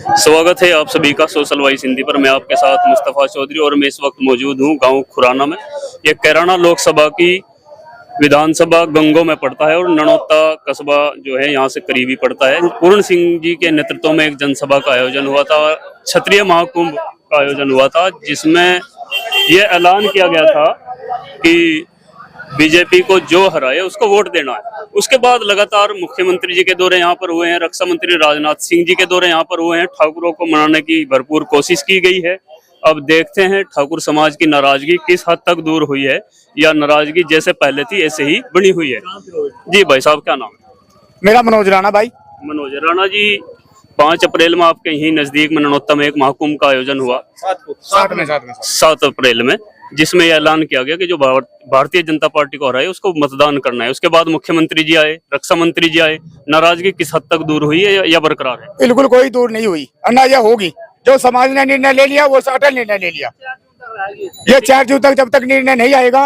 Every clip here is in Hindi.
स्वागत है आप सभी का सोशल वॉइस हिंदी पर। मैं आपके साथ मुस्तफा चौधरी और मैं इस वक्त मौजूद हूं गांव खुराना में। ये कैराना लोकसभा की विधानसभा गंगों में पड़ता है और ननौता कस्बा जो है यहाँ से करीबी पड़ता है। पूर्ण सिंह जी के नेतृत्व में एक जनसभा का आयोजन हुआ था, क्षत्रिय महाकुंभ का आयोजन हुआ था, जिसमें यह ऐलान किया गया था कि बीजेपी को जो हराए उसको वोट देना है। उसके बाद लगातार मुख्यमंत्री जी के दौरे यहाँ पर हुए हैं, रक्षा मंत्री राजनाथ सिंह जी के दौरे यहाँ पर हुए हैं। ठाकुरों को मनाने की भरपूर कोशिश की गई है। अब देखते हैं ठाकुर समाज की नाराजगी किस हद तक दूर हुई है या नाराजगी जैसे पहले थी ऐसे ही बनी हुई है। जी भाई साहब, क्या नाम है? मेरा मनोज राणा। भाई मनोज राणा जी, 5 अप्रैल में आपके यही नजदीक में ननौता में एक महाकुंभ का आयोजन हुआ 7 अप्रैल में, जिसमें यह ऐलान किया गया कि जो भारतीय जनता पार्टी को हराए उसको मतदान करना है। उसके बाद मुख्यमंत्री जी आए, रक्षा मंत्री जी आए। नाराजगी किस हद तक दूर हुई है या बरकरार है? बिल्कुल कोई दूर नहीं हुई, अन्ना होगी। जो समाज ने निर्णय ले लिया वो अटल निर्णय ले लिया। ये 4 जून तक जब तक निर्णय नहीं आएगा,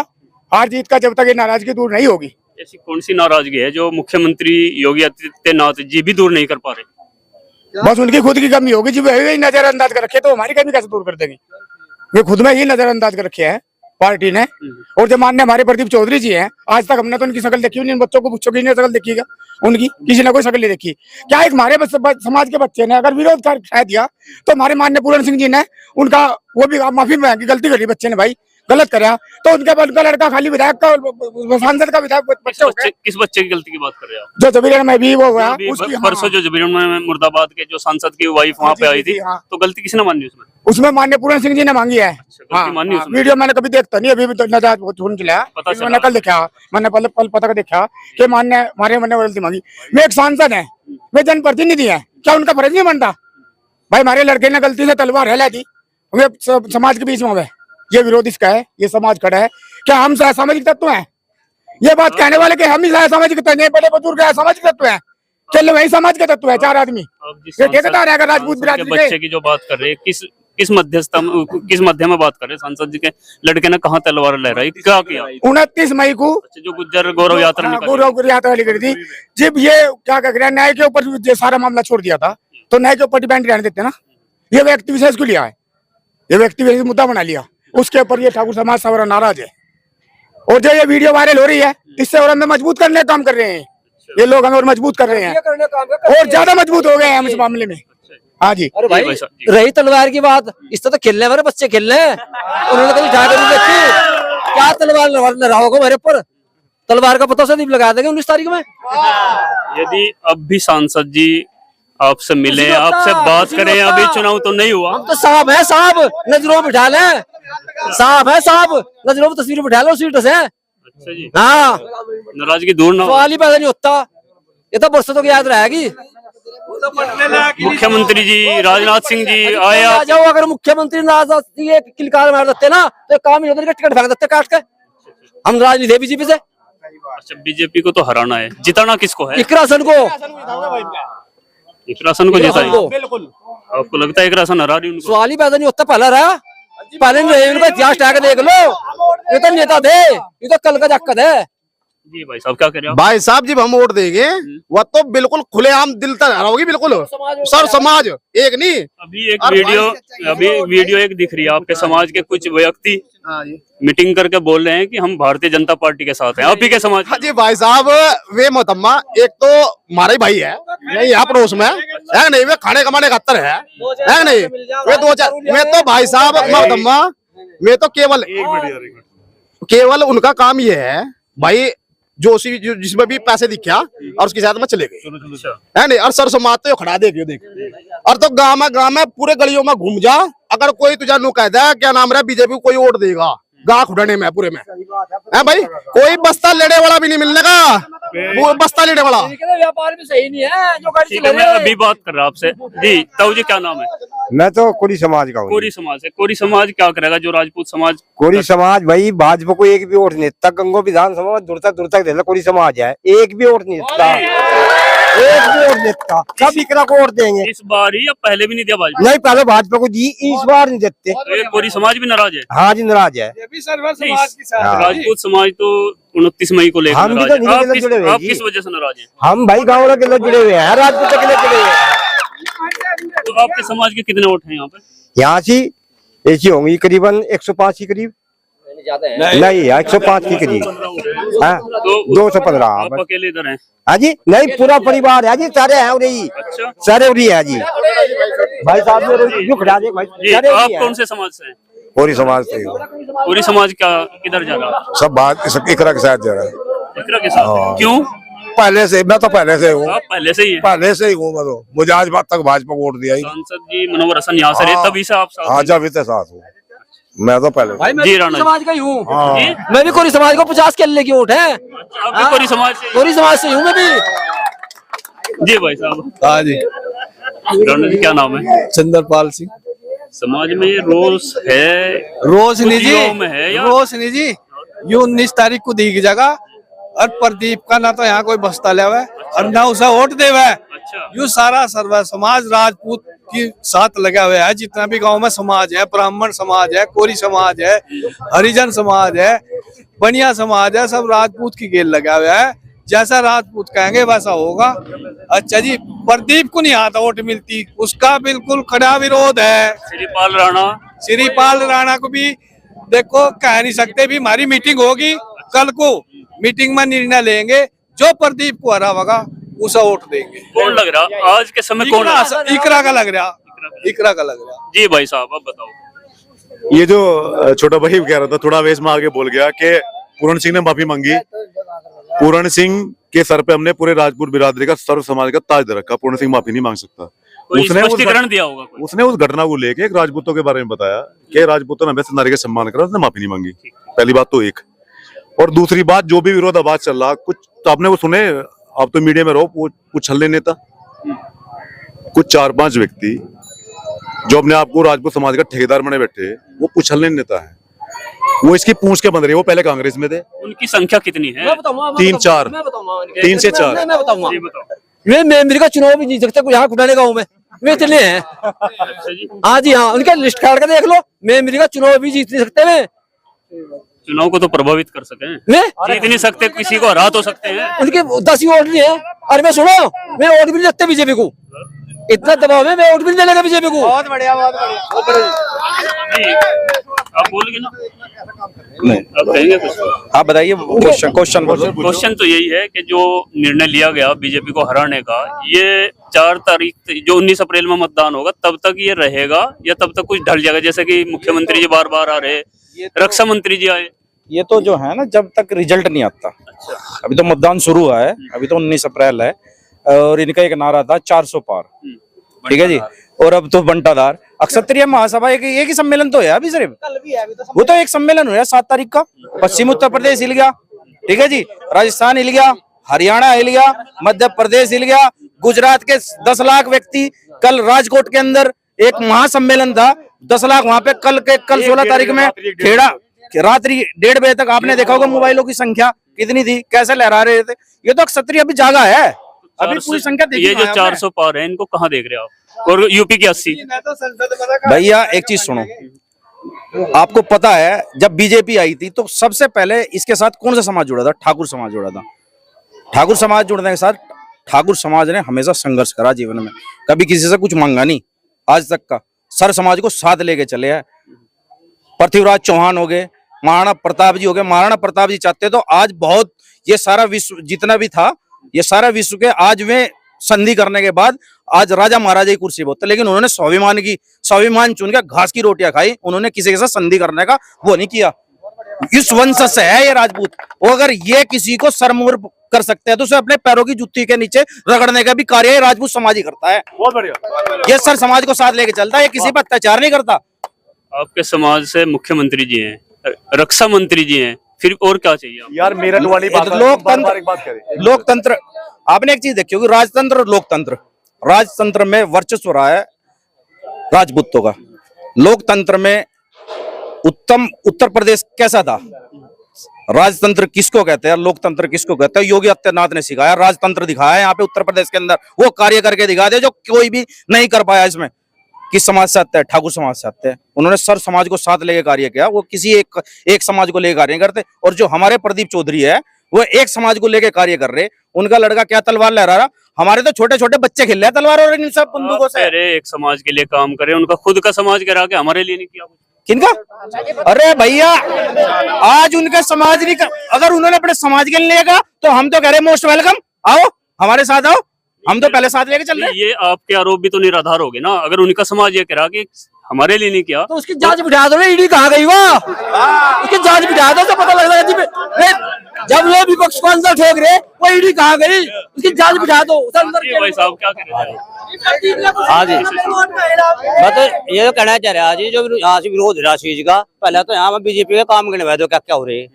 हार जीत का, जब तक ये नाराजगी दूर नहीं होगी। ऐसी कौन सी नाराजगी है जो मुख्यमंत्री योगी आदित्यनाथ जी भी दूर नहीं कर पा रहे? बस उनकी खुद की कमी होगी। जब वही नजरअंदाज कर रखे तो हमारी कमी कैसे दूर कर देंगे? वे खुद में ही नजरअंदाज कर रखे हैं पार्टी ने। और जो माननीय हमारे प्रदीप चौधरी जी हैं, आज तक हमने तो उनकी शक्ल देखी नहीं। बच्चों को पूछो कि शक्ल देखिएगा उनकी, किसी ने कोई शक्ल नहीं देखी। क्या एक हमारे समाज के बच्चे ने अगर विरोध कर दिया तो हमारे माननीय पूर्ण सिंह जी ने उनका वो भी माफी मांगी, गलती करी बच्चे ने, भाई गलत कराया तो उनका लड़का खाली विधायक का, सांसद का विधायक बच्चे। किस बच्चे की गलती की बात कर रहे हैं आप? जो जबीरन में भी वो हुआ उसकी, परसों जो जबीरन में मुर्दाबाद के जो सांसद की वाइफ वहाँ पे आई थी, तो गलती किसने मानी उसमें? उसमें माननीय पूर्ण सिंह जी ने मांगी है। वीडियो मैंने कभी देखता नहीं, अभी भी नजर चला, मैंने कल देखा, मैंने पल पता देखा कि मान्य हमारे मन ने गलती मांगी। मैं एक सांसद है, मैं जनप्रतिनिधि है, क्या उनका फर्ज नहीं बनता? भाई हमारे लड़के ने गलती से तलवार हिला दी समाज के बीच में, ये विरोध इसका है, ये समाज खड़ा है। क्या हम सामाजिक तत्व हैं? ये बात कहने वाले कि हम ही सामाजिक तत्व हैं, बड़े बुजुर्ग सामाजिक तत्व हैं, चलो वही समाज के तत्व है 4 आदमी। ये ठेकेदार है राजपूत बिरादरी के बच्चे की जो बात कर रहे हैं, किस मध्य में बात कर रहे हैं? सांसद जी के लड़के ने कहाँ तलवार लहराई, क्या किया? 29 मई को जो गुज्जर गौरव यात्रा निकली थी, जब ये क्या कह रहे हैं, न्याय के ऊपर सारा मामला छोड़ दिया था, तो न्याय के ऊपर डिपेंड रहने देते ना। ये व्यक्ति विशेष को लिया है, ये व्यक्ति विशेष मुद्दा बना लिया, उसके ऊपर ये ठाकुर समाज सारा नाराज है। और जो ये वीडियो वायरल हो रही है, इससे और हमें मजबूत करने का काम कर रहे हैं ये लोग, हमें और मजबूत कर रहे हैं और ज्यादा मजबूत हो गए हैं हम इस मामले में। हाँ जी। अरे भाई, रही तलवार की बात, इससे तो खेलने वाले बच्चे खेल रहे हैं, उन्होंने कभी ठाकर नहीं देखी। क्या तलवार लहराओगे मेरे ऊपर? तलवार का पता से नहीं लगा देंगे 19 तारीख में। यदि अब भी सांसद जी आपसे मिले, आपसे बात करें, अभी चुनाव तो नहीं हुआ, हम तो साहब है, साहब नजरों में बिठा लें, साहब है, साहब नजरों में तस्वीर बिठा लो सीट से। अच्छा जी। हाँ, नाराजगी दूर ना, सवाल ही पैदा नहीं होता, ये तो बरसों तक याद रहेगी। मुख्यमंत्री जी राजनाथ सिंह जी आए, आ जाओ। अगर मुख्यमंत्री राजनाथ सिंह एक किलकार मार देते ना तो काम ही होता, टिकट फेंक देते काट के। हम नाराज नहीं थे बीजेपी से। अच्छा, बीजेपी को तो हराना है, जिताना किसको है? इकरासन को जिताएंगे। बिल्कुल। आपको लगता है इकरासन हरा रही उनको? सवाल ही पैदा नहीं होता। पहला रहा, पहले उनका इतिहास टैग देख लो, ये तो नेता थे, ये तो कल का जक्कत है। जी भाई साहब, क्या कह रहे हैं? भाई साहब जब हम वोट देंगे वह तो बिल्कुल खुलेआम दिल तक हराओगी, बिल्कुल सर समाज एक नहीं। अभी वीडियो एक दिख रही है, आपके समाज के कुछ व्यक्ति मीटिंग करके बोल रहे हैं कि हम भारतीय जनता पार्टी के साथ हैं, आप ही के समाज। हाँ जी भाई साहब, वे मोहतम्मा एक तो हमारा ही भाई है, यही यहाँ पड़ोस में है नहीं, वे खाने कमाने खातर है नहीं, वे 2-4 मैं तो भाई साहब मोहतम्मा, मैं तो केवल उनका काम ये है भाई, जो जिसमें भी पैसे दिखा और उसके साथ में चले गए है नहीं, और सर समाज तो खड़ा देख और तो गांव में पूरे गलियों में घूम जा, अगर कोई तुझे नु कहता है क्या नाम रहा बीजेपी कोई वोट देगा, गाँव खुड़ाने में पूरे में है भाई, कोई बस्ता लेने वाला भी नहीं मिलने का, वो बस्ता लेने वाला व्यापार भी सही नहीं है जो गाड़ी चला रहे हैं। अभी बात कर रहा आपसे जी। ताऊ जी, क्या नाम है? मैं तो कोरी समाज का हूँ। कोरी समाज है। कोरी समाज क्या करेगा? जो राजपूत समाज, कोरी समाज भाई भाजपा को एक भी वोट नहीं देता, गंगो विधानसभा में दूर तक देता कोरी समाज है, एक भी वोट नहीं देता, एक भी वोट देता, सब इकरा को वोट देंगे। इस बार ही या पहले भी नहीं दिया भाजपा? नहीं, पहले भाजपा को दी, इस बार नहीं देते। तो कोरी समाज भी नाराज है? हाँ जी, नाराज है। राजपूत समाज तो 29 मई को लेकर हम भी तो आप किस वजह से नाराज हैं? हम भाई गाँव के लोग जुड़े हुए हैं, राजपूत के लोग जुड़े हुए हैं। तो आपके समाज के कितने वोट हैं यहाँ पे? यहाँ से ऐसी होंगी करीबन 105 के करीब, नहीं 105 के करीब, हाँ तो 215। आप अकेले इधर हैं? हाँ जी, नहीं पूरा परिवार है जी, सारे हैं उरी, अच्छा सारे उरी है जी। भाई साहब जो खड़ा दे भाई, जी, सारे आप उरी है। कौन से समाज से हैं? पूरी समाज से पूरी समाज का किधर जा रहा? सब बात इकरा के साथ जा रहा है। इकरा के साथ क्यों? पहले से मैं तो पहले से हूँ, आप पहले से ही हैं? पहले से ही हूँ मैं तो, मुझे आज बात तक भाजपा वोट दिया ही। सांसद जी मनोहर हसन यहाँ से रहे तभी से आप साथ हाँ हैं? जब इतने साथ हूँ मैं तो पहले भाई मैं जी, भी राणा जी। समाज का ही हूँ, हाँ। जी? मैं भी कोरी समाज को 50 केले की वोट है, आप भी कोरी समाज से? कोरी समाज से हूँ मैं भी। जी भाई साहब, हाँ जी, राणा जी क्या नाम है? चंद्रपाल सिंह। समाज में रोष है, रोशनी जी, खुशियों में है या? रोशनी जी, ये 19 तारीख को दी जगह और प्रदीप का ना तो यहाँ कोई बस्ता ले हुआ है और ना उसे वोट दे हुआ है। अच्छा यू सारा सर्व समाज राजपूत के साथ लगा हुआ है। जितना भी गांव में समाज है, ब्राह्मण समाज है, कोरी समाज है, हरिजन समाज है, बनिया समाज है, सब राजपूत की गेल लगा हुआ है। जैसा राजपूत कहेंगे वैसा होगा। अच्छा जी, प्रदीप को नहीं आता वोट मिलती, उसका बिल्कुल खड़ा विरोध है। श्रीपाल राणा, श्रीपाल राणा को भी देखो कह नहीं सकते, भी हमारी मीटिंग होगी कल को, मीटिंग में निर्णय लेंगे, जो प्रदीप को हरा होगा उसे वोट देंगे। कौन लग रहा आज के समय कौन? इकरा का लग रहा, इकरा का लग रहा। जी भाई साहब आप बताओ। ये जो छोटा भाई कह रहा था, थोड़ा वेश में आगे बोल गया कि पूरण सिंह ने माफी मांगी। पूरण सिंह के सर पे हमने पूरे राजपूत बिरादरी का, सर्व समाज का ताज दे रखा। पूरण सिंह माफी नहीं मांग सकता। कोई स्पष्टीकरण दिया होगा कोई? उसने उस घटना को लेके एक राजपूतों के बारे में बताया कि राजपूतों ने हमें नारी का सम्मान करा, उसने माफी नहीं मांगी। पहली बात तो एक, और दूसरी बात जो भी विरोधाभास चल रहा कुछ तो आपने वो सुने, आप तो मीडिया में रहो, कुछ छल्ले नेता, कुछ 4-5 व्यक्ति जो अपने आप को राजपूत समाज का ठेकेदार बने बैठे, वो पुछलने नेता है। वो इसकी पूंछ के बंद रही है। वो पहले कांग्रेस में थे। उनकी संख्या कितनी है? मैं बताऊंगा, 3-4, 3 से 4। मैं बताऊंगा, जी बताओ। वे मेमरी का चुनाव भी जीत सकते यहाँ खुटाने गाँव में, वे इतने हैं। अच्छा जी, हाँ जी हाँ, उनका लिस्ट काट के देख लो, मेमरी का चुनाव भी जीत नहीं सकते वे। चुनाव को तो प्रभावित कर सके, वे जीत नहीं सकते, किसी को हरा तो सकते हैं। उनके 10 ही वोट नहीं है। और मैं सुनो, मैं वोट भी नहीं देते बीजेपी को, इतना दबाव है, मैं वोट भी नहीं देने का बीजेपी को। बहुत बढ़िया, बहुत बढ़िया। जी, आप बोलेंगे ना? नहीं, आप कहेंगे कुछ? आप बताइए क्वेश्चन तो यही है कि जो निर्णय लिया गया बीजेपी को हराने का, ये 4 तारीख जो 19 अप्रैल में मतदान होगा तब तक ये रहेगा या तब तक कुछ ढल जाएगा? जैसे कि मुख्यमंत्री जी बार बार आ रहे, रक्षा मंत्री जी आए। ये तो जो है ना, जब तक रिजल्ट नहीं आता, अभी तो मतदान शुरू हुआ है, अभी तो 19 अप्रैल है, और इनका एक नारा था 400 पार, ठीक है जी। और अब तो बंटाधार क्षत्रिय महासभा एक ही सम्मेलन तो है अभी सिर्फ, वो तो एक सम्मेलन हुआ 7 तारीख का। पश्चिम उत्तर प्रदेश हिल गया, ठीक है जी, राजस्थान हिल गया, हरियाणा हिल गया, मध्य प्रदेश हिल गया, गुजरात के 10 लाख व्यक्ति, कल राजकोट के अंदर एक महासम्मेलन था, 10 लाख वहां पे। कल 16 तारीख में खेड़ा, रात्रि 1:30 बजे तक आपने देखा होगा मोबाइलों की संख्या कितनी थी, कैसे लहरा रहे थे। ये तो क्षत्रिय अभी जागा है, अभी पूरी संख्या देखी। ये जो 400 पार है, इनको कहाँ देख रहे हो आप? और यूपी की 80। भैया एक चीज सुनो, आपको पता है जब बीजेपी आई थी तो सबसे पहले इसके साथ कौन सा समाज जुड़ा था? ठाकुर समाज जुड़ा था। ठाकुर समाज जुड़ने के साथ ठाकुर समाज ने हमेशा संघर्ष करा जीवन में, कभी किसी से कुछ मांगा नहीं आज तक का। सर समाज को साथ लेके चले हैं। पृथ्वीराज चौहान हो गए, महाराणा प्रताप जी हो गए। महाराणा प्रताप जी चाहते तो आज बहुत, ये सारा विश्व जितना भी था, ये सारा विश्व के आज वे संधि करने के बाद आज राजा महाराजा की कुर्सी बहुत, लेकिन उन्होंने स्वाभिमान चुन के घास की रोटियां खाई। उन्होंने किसी के साथ संधि करने का वो नहीं किया। इस वंश से है ये राजपूत। वो अगर ये किसी को सरमूर कर सकते हैं तो उसे अपने पैरों की जुत्ती के नीचे रगड़ने का भी कार्य राजपूत समाज ही करता है। बहुत बढ़िया। ये सर समाज को साथ लेके चलता है, ये किसी पर अत्याचार नहीं करता। आपके समाज से मुख्यमंत्री जी हैं, रक्षा मंत्री जी हैं, फिर और क्या चाहिए आपको? यार मेरठ वाली बात, लोकतंत्र आपने एक चीज देखी होगी, राजतंत्र और लोकतंत्र। राजतंत्र में वर्चस्व रहा है राजपूतों का। लोकतंत्र में उत्तर प्रदेश कैसा था? राजतंत्र किसको कहते हैं, लोकतंत्र किसको कहते हैं? योगी आदित्यनाथ ने सिखाया, राजतंत्र दिखाया यहाँ पे उत्तर प्रदेश के अंदर। वो कार्य करके दिखा दे जो कोई भी नहीं कर पाया। इसमें किस समाज से आते हैं? ठाकुर समाज से आते हैं। उन्होंने सर समाज को साथ लेके कार्य किया, वो किसी एक समाज को लेकर कार्य नहीं करते। और जो हमारे प्रदीप चौधरी है, वो एक समाज को लेके कार्य कर रहे। उनका लड़का क्या तलवार लहरा रहा, हमारे तो छोटे छोटे बच्चे खेल रहे हैं तलवार और इन सब बंदूकों से। अरे एक समाज के लिए काम करे, उनका खुद का समाज करा के हमारे लिए नहीं किया। किनका? अरे भैया आज उनके समाज नहीं अगर उन्होंने अपने समाज के लिए लेगा तो हम तो कह रहे मोस्ट वेलकम, आओ हमारे साथ आओ, हम तो पहले साथ लेके चल रहे हैं। ये आपके आरोप भी तो निराधार हो गए ना। अगर उनका समाज ये करा कि हमारे लिए नहीं किया तो उसकी जांच बिठा दो ना, ईडी कहाँ गई वह, उसकी जांच बिठा दो तो पता लग जाएगा। जब लोग विपक्ष को अंदर ठोक रहे वो ईडी कहाँ गई, उसकी जांच बिठा दो। भाई साहब क्या कह रहे हैं? हाँ जी, मैं तो ये कहना चाह रहा जी, जो यहाँ से विरोध हो रहा चीज का, पहले तो यहाँ बीजेपी का काम करने दो, क्या क्या हो रही है।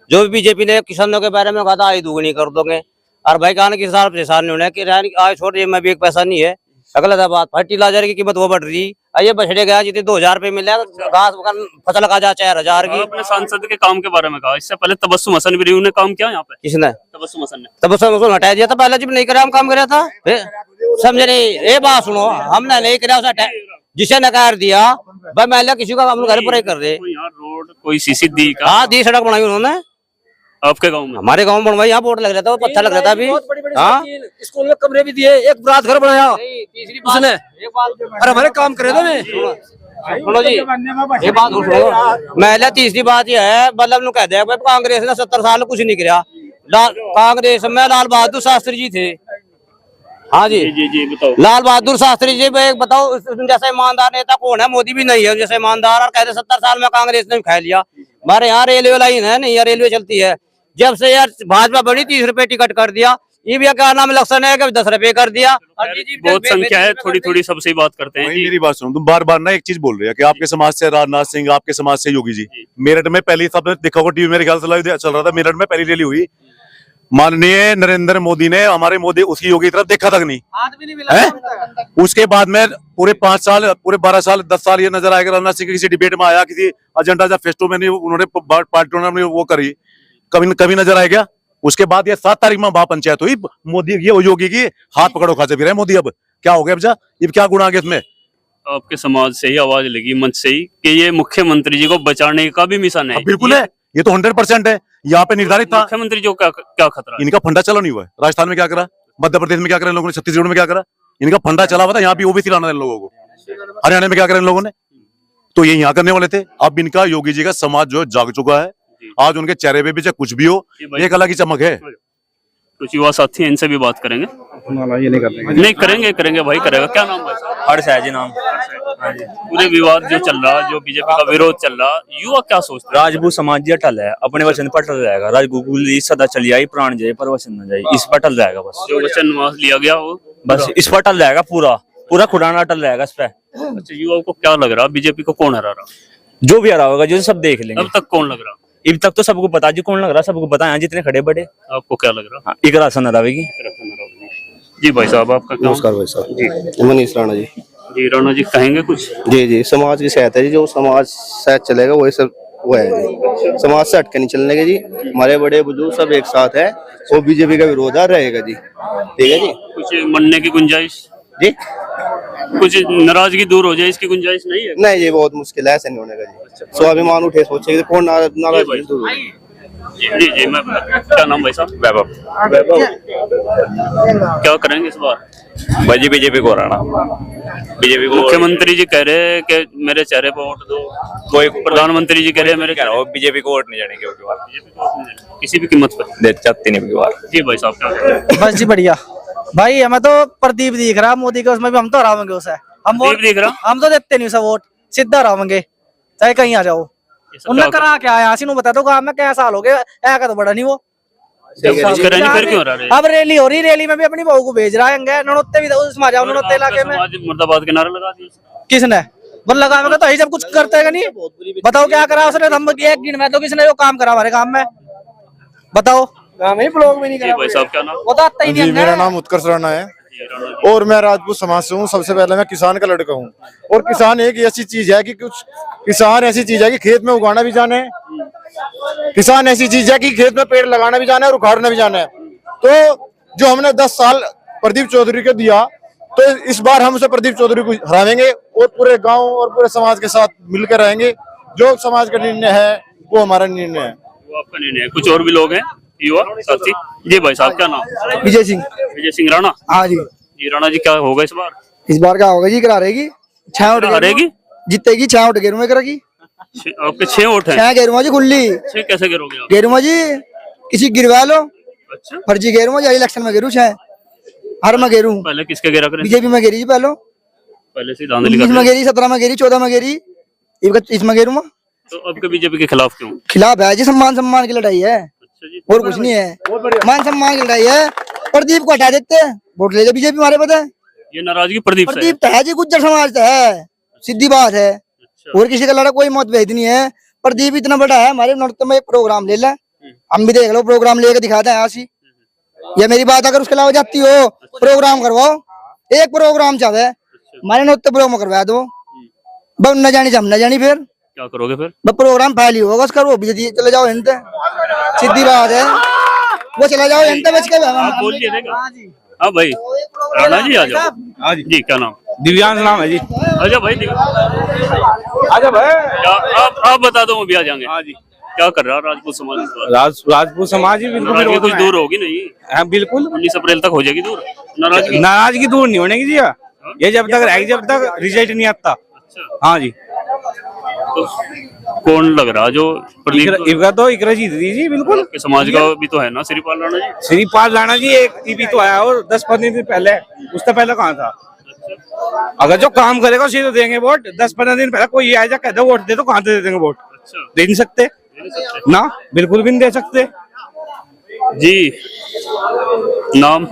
जो भी बीजेपी ने किसानों के बारे में कहा था आई दुगनी कर दोगे, और भाई कहा किस साल परेशान नहीं होने कि आज छोड़ रही मैं भी एक पैसा नहीं है। अगला बात फर्टिलाइजर की कीमत वो बढ़ रही, ये बछड़े गया जितने 2000 रुपए मिले, घास फसल का जा 4000 की। आपने सांसद के काम के बारे में कहा, इससे पहले तबस्सुम हसन भी ने काम किया यहाँ पे। किसने? तबस्सुम हसन ने। तबस्सुम हसन हटा दिया था, पहले जब नहीं करा हम काम कराया था। समझ रहे? ये बात सुनो, हमने नहीं कराया, जिसे नकार दिया भाई महिला किसी का काम घर पर ही कर रहे। यहाँ रोड कोई सीसी दी का? हाँ दी, सड़क बनाई उन्होंने आपके गांव में? हमारे गांव में बनवाई, यहाँ बोर्ड लग रहा था, वो पत्थर लग रहा था अभी। हाँ स्कूल में कमरे भी दिए, एक रात घर बनाया उसने। अरे हमारे काम करे थे। सुनो जी ये बात सुनो, महिला तीसरी बात यह है, मतलब कह दिया कांग्रेस ने 70 साल कुछ नहीं किया। कांग्रेस में लाल बहादुर शास्त्री जी थे। हाँ जी जी बताओ। लाल बहादुर शास्त्री जी बताओ जैसे ईमानदार नेता कौन है? मोदी भी नहीं है जैसे ईमानदार। और कहते 70 साल में कांग्रेस ने खा लिया। हमारे यहाँ रेलवे लाइन है नहीं, रेलवे चलती है। जब से यार भाजपा बनी 30 रुपए टिकट कर दिया, ये भी क्या नाम इलेक्शन है कि 10 रुपए कर दिया। बहुत संख्या है, थोड़ी थोड़ी सबसे ही बात करते हैं। मेरी बात सुनो, तुम बार बार ना एक चीज बोल रहे हो कि आपके समाज से राजनाथ सिंह, आपके समाज से योगी जी। मेरठ में पहली, सबने देखा होगा टीवी, मेरे ख्याल से चल रहा था, मेरठ में पहली रैली हुई। माननीय नरेंद्र मोदी ने, हमारे मोदी उसकी योगी की तरफ देखा तक नहीं है। उसके बाद में पूरे 5 साल, पूरे 12 साल, 10 साल ये नजर आएगा राजनाथ सिंह किसी डिबेट में आया, किसी एजेंडा या फेस्टो में नहीं उन्होंने पार्टियों ने वो करी, कभी नजर आएगा। उसके बाद ये 7 तारीख में महापंचायत हुई, मोदी की योगी की हाथ पकड़ो खाते फिर है मोदी। अब क्या हो गया? अब क्या गुण आ गया इसमें? आपके समाज से ही आवाज लगी, मंच से ही, कि ये मुख्यमंत्री जी को बचाने का भी मिशन है। बिल्कुल है, ये तो 100% है। यहाँ पे निर्धारित था। मुख्यमंत्री जो क्या खतरा है? इनका फंडा चला नहीं हुआ है। राजस्थान में क्या करा, मध्य प्रदेश में क्या करा इन लोगों ने, छत्तीसगढ़ में क्या करा, इनका फंडा चला हुआ था। यहाँ भी ओबीसी लाना इन लोगों को। हरियाणा में क्या करा इन लोगों ने, तो ये यहाँ करने वाले थे। अब इनका योगी जी का समाज जो जाग चुका है। आज उनके चेहरे पे भी चाहे कुछ भी हो, एक अलग ही चमक है। कुछ युवा साथी हैं, इनसे भी बात करेंगे। ये नहीं करेंगे भाई, करेगा। क्या नाम है? हर्ष है जी नाम। पूरे विवाद जो चल रहा, जो बीजेपी का विरोध चल रहा, युवा क्या सोचते हैं? राजपूत समाज जी अटल है, अपने वचन पर अटल रहेगा। राजगोकुल सदा चली आई, प्राण जाए पर वचन न जाए, इस पर अटल रहेगा बस। जो वचन लिया गया वो बस इस पर अटल रहेगा, पूरा खुदाना अटल रहेगा इस पे। अच्छा, युवाओं को क्या लग रहा, बीजेपी को कौन हरा रहा? जो भी हरा होगा, जो सब देख लेंगे। अब तक कौन लग रहा? अब तक तो सबको पता जी कौन लग रहा, सबको पता है जितने खड़े बड़े। आपको क्या लग रहा? एक राशन हरावेगी। जी भाई साहब, आपका नमस्कार भाई साहब जी, मनीष राणा जी। जी राणा जी, कहेंगे कुछ? जी समाज की सहायता है जी, जो समाज शायद चलेगा वही सब वो है जी। समाज से हटके नहीं चलने के जी, हमारे बड़े बुजुर्ग सब एक साथ है, वो बीजेपी का विरोध रहेगा जी। ठीक है जी। कुछ मनने की गुंजाइश जी, कुछ नाराजगी दूर हो जाए इसकी गुंजाइश नहीं है? नहीं, ये बहुत मुश्किल है, ऐसा नहीं होने का जी। स्वाभिमान उठे सोचे कौन नाराज दूर। जी मैं, क्या नाम भाई साहब? वैभव। क्या करेंगे इस बार? भाई जी बीजेपी को हराना। बीजेपी को मुख्यमंत्री जी कह रहे हैं कि मेरे चेहरे पर वोट दो, कोई प्रधानमंत्री जी कह रहे हैं मेरे बीजेपी को वोट नहीं जाने के किसी भी कीमत पर चाहते नहीं। जी भाई साहब, क्या? बस जी बढ़िया भाई, हमें तो प्रदीप दिख रहा मोदी का, उसमें भी हम तो हरावेंगे उसे। हम तो देते नहीं उसे वोट, सीधा हरावेंगे चाहे कहीं आ जाओ। उन्हें करा क्या है आसिन बता दो, काम में क्या साल हो गया है, तो बड़ा नहीं वो। फिर क्यों हरा रहे? अब रैली हो रही, रैली में भी अपनी बहू को भेज रहा है। ननौते भी ननौते इलाके में मुर्दाबाद के नारा लगा दिए किसने? बल लगावेगा तो जब कुछ करते है नहीं। बताओ क्या करा उसने? हम एक गिन में तो किसने जो काम करा हमारे काम में, बताओ। ब्लॉग भी नहीं करा। भाई साहब, क्या नाम? बताता ही नहीं। मेरा नाम उत्कर्ष राणा है और मैं राजपूत समाज से हूँ। सबसे पहले मैं किसान का लड़का हूँ, और किसान एक ऐसी चीज है कि कुछ किसान ऐसी चीज है कि खेत में उगाना भी जाने, किसान ऐसी चीज है कि खेत में पेड़ लगाना भी जाना है और उखाड़ना भी जाना है। तो जो हमने 10 साल प्रदीप चौधरी को दिया, तो इस बार हम उसे प्रदीप चौधरी को हरावेंगे और पूरे गांव और पूरे समाज के साथ मिलकर रहेंगे। जो समाज का निर्णय है वो हमारा निर्णय है। वो आपका निर्णय है। कुछ और भी लोग हैं युवा साथी। जी भाई साहब, क्या नाम? विजय सिंह। विजय सिंह राणा। हाँ जी। जी राणा जी, क्या होगा इस बार? इस बार क्या होगा जी, करा रहेगी 6 वोट हारेगी? जीतेगी 6 वोट गेरू में करेगी। आपके 6 वोट हैं? 6 गेरुआ जी खुली। 6 कैसे गिरोगे आप? गेरुआ जी किसी गिरवा लो, अच्छा, फर्जी गेरुआ जी, इलेक्शन में गेरू 6 हर में गेरू। पहले किसके गिरा करें? बीजेपी में गेरी जी पहलो, पहले से धांधली 19 कर में रहे हैं। गेरी, 17 में गेरी, 14 में गेरी, इसमें गेरू में। तो अब के बीजेपी के खिलाफ क्यों? खिलाफ है जी, सम्मान की लड़ाई है अच्छा जी, और कुछ नहीं है। मान सम्मान की लड़ाई है। प्रदीप को हटा देते हैं, वोट ले जाए बीजेपी। हमारे पता है ये नाराजगी प्रदीप से है? प्रदीप तो है जी, गुज्जर समाज तो है, सीधी बात है। अच्छा, और किसी का लड़ा कोई मतभेद नहीं है। प्रदीप इतना बड़ा है, हमारे नृत्य में एक प्रोग्राम ले लें, हम भी देख लो, प्रोग्राम लेके दिखाते हैं आशी। ये मेरी बात अगर उसके अलावा जाती हो, प्रोग्राम करवाओ, एक प्रोग्राम चाहे हमारे नृत्य प्रोग्राम करवा दो। बस न जानी हम न जानी, फिर क्या करोगे फिर? बस प्रोग्राम फैली होगा उसका, वो भी चले जाओ हिंद, सीधी बात है, वो चला जाओ हिंद बच के। आप बोलिए देगा। हाँ भाई राणा जी आ जाओ। हाँ जी, क्या नाम? दिव्यांश नाम है जी। आजा भाई, आजा भाई। आप बता दो, वो भी आ जाएंगे। हाँ जी। क्या कर रहा है राजपूत समाज इस बार? राजपूत समाज ही बिल्कुल नाराजगी विरोध कुछ में दूर होगी नहीं? है। बिल्कुल 19 अप्रैल तक हो जाएगी दूर नाराजगी? नाराजगी दूर नहीं होने की जी, ये जब तक रहेगी, जब तक रिजल्ट नहीं आता। अच्छा, हाँ जी। तो कौन लग रहा जो प्रदीप? इनका तो इकरा जीत दी जी, बिल्कुल। आपके समाज का भी तो है ना श्रीपाल राणा जी? श्रीपाल राणा जी एक टीवी तो आया, और 10-15 दिन पहले, उससे पहले कहाँ था? अगर जो काम करेगा उसी तो देंगे वोट। 10-15 दिन पहले कोई आया कह दो वोट दे, तो कहाँ दे देंगे वोट? अच्छा, दे नहीं सकते ना, बिल्कुल भी नहीं दे सकते। जी नाम?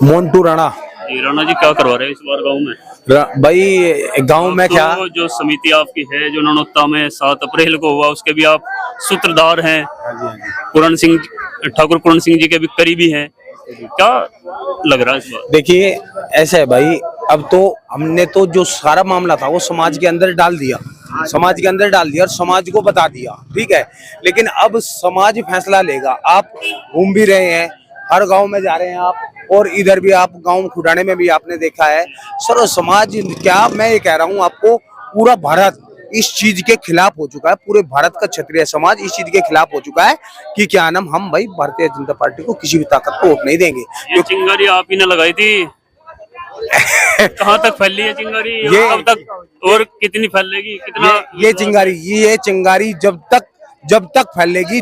मोन्टू राणा। जी राणा जी, क्या करवा रहे हैं इस बार गाँव में? भाई गांव में तो क्या, जो समिति आपकी है जो ननौत्ता में 7 अप्रैल को हुआ, उसके भी आप सूत्रधार हैं। ठाकुर पूर्ण सिंह जी के भी करीबी हैं। क्या लग रहा है इस बार? देखिए ऐसा है भाई, अब तो हमने तो जो सारा मामला था वो समाज के अंदर डाल दिया, समाज के अंदर डाल दिया और समाज को बता दिया, ठीक है। लेकिन अब समाज फैसला लेगा। आप घूम भी रहे हैं, हर गांव में जा रहे हैं आप, और इधर भी आप गांव खुडाने में भी आपने देखा है। सर्व समाज क्या, मैं ये कह रहा हूँ आपको, पूरा भारत इस चीज के खिलाफ हो चुका है। पूरे भारत का क्षत्रिय समाज इस चीज के खिलाफ हो चुका है कि क्या नाम, हम भाई भारतीय जनता पार्टी को किसी भी ताकत को वोट नहीं देंगे। ये चिंगारी आप ही ने लगाई थी? कहाँ तक फैली है चिंगारी ये अब तक, और कितनी फैलेगी? कितना ये चिंगारी जब तक फैलेगी,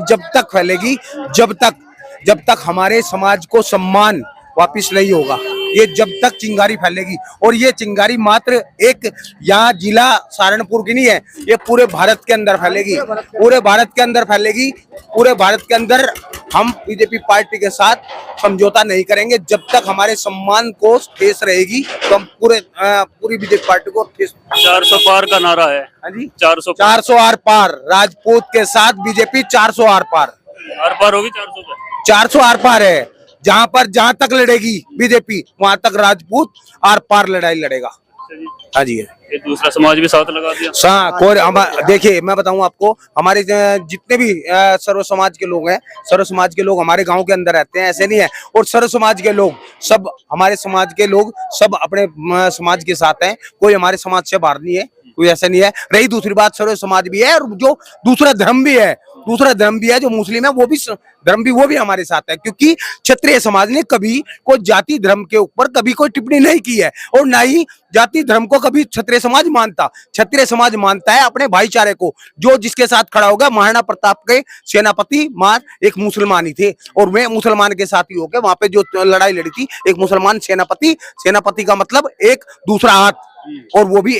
जब तक हमारे समाज को सम्मान वापिस नहीं होगा, ये जब तक चिंगारी फैलेगी। और ये चिंगारी मात्र एक यहाँ जिला सहारनपुर की नहीं है, ये पूरे भारत के अंदर फैलेगी, पूरे भारत के अंदर फैलेगी। पूरे भारत के अंदर हम बीजेपी पार्टी के साथ समझौता नहीं करेंगे। जब तक हमारे सम्मान को ठेस रहेगी तो हम पूरी बीजेपी पार्टी को ठेस। 400 पार का नारा है। हाँ जी, 400 आर पार, राजपूत के साथ बीजेपी 400 आर पार। आर पार होगी 400 पे? 400 आर पार है। जहां तक लड़ेगी बीजेपी, वहां तक राजपूत आर पार लड़ाई लड़ेगा। हाँ जी, ये दूसरा समाज भी साथ लगा दिया। देखिए मैं बताऊं आपको, हमारे जितने भी सर्व समाज के लोग हैं, सर्व समाज के लोग हमारे गांव के अंदर रहते हैं, ऐसे नहीं है। और सर्व समाज के लोग सब, हमारे समाज के लोग सब अपने समाज के साथ हैं, कोई हमारे समाज से बाहर नहीं है, कोई ऐसा नहीं है। रही दूसरी बात, सर्व समाज भी है, और जो दूसरा धर्म भी है, जो मुस्लिम है, वो भी धर्म भी, वो भी हमारे साथ है। क्योंकि क्षत्रिय समाज ने कभी कोई जाति धर्म के ऊपर कभी कोई टिप्पणी नहीं की है, और ना ही जाति धर्म को कभी क्षत्रिय समाज मानता। क्षत्रिय समाज मानता है अपने भाईचारे को। जो जिसके साथ खड़ा होगा, महाराणा प्रताप के सेनापति एक मुसलमान ही थे, और वे मुसलमान के साथ ही होकर वहां पे जो लड़ाई लड़ी थी, एक मुसलमान सेनापति का मतलब एक दूसरा हाथ, और वो भी